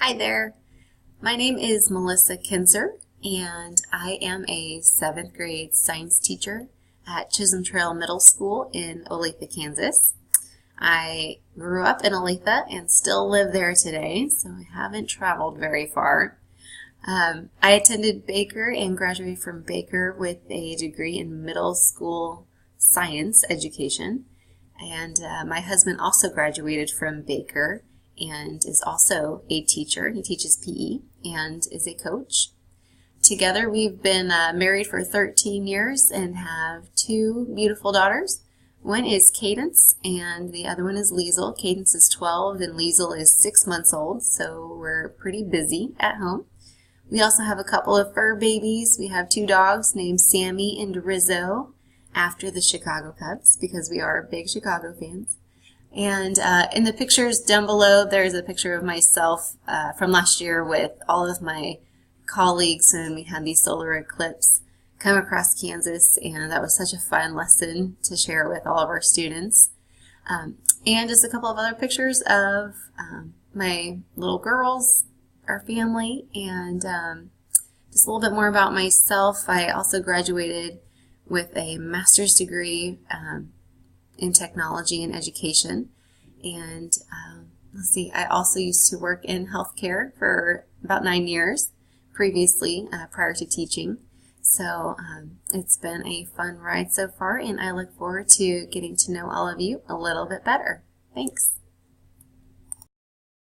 Hi there. My name is Melissa Kinzer, and I am a 7th grade science teacher at Chisholm Trail Middle School in Olathe, Kansas. I grew up in Olathe and still live there today, so I haven't traveled very far. I attended Baker and graduated from Baker with a degree in middle school science education. And my husband also graduated from Baker and is also a teacher. He teaches PE and is a coach. Together we've been married for 13 years and have 2 beautiful daughters. One is Cadence and the other one is Liesel. Cadence is 12 and Liesel is 6 months old, so we're pretty busy at home. We also have a couple of fur babies. We have 2 dogs named Sammy and Rizzo after the Chicago Cubs because we are big Chicago fans. And in the pictures down below, there's a picture of myself from last year with all of my colleagues, and we had the solar eclipse come across Kansas, and that was such a fun lesson to share with all of our students. And just a couple of other pictures of my little girls, our family, and just a little bit more about myself. I also graduated with a master's degree in technology and education. And let's see, I also used to work in healthcare for about 9 years previously, prior to teaching. So it's been a fun ride so far, and I look forward to getting to know all of you a little bit better. Thanks.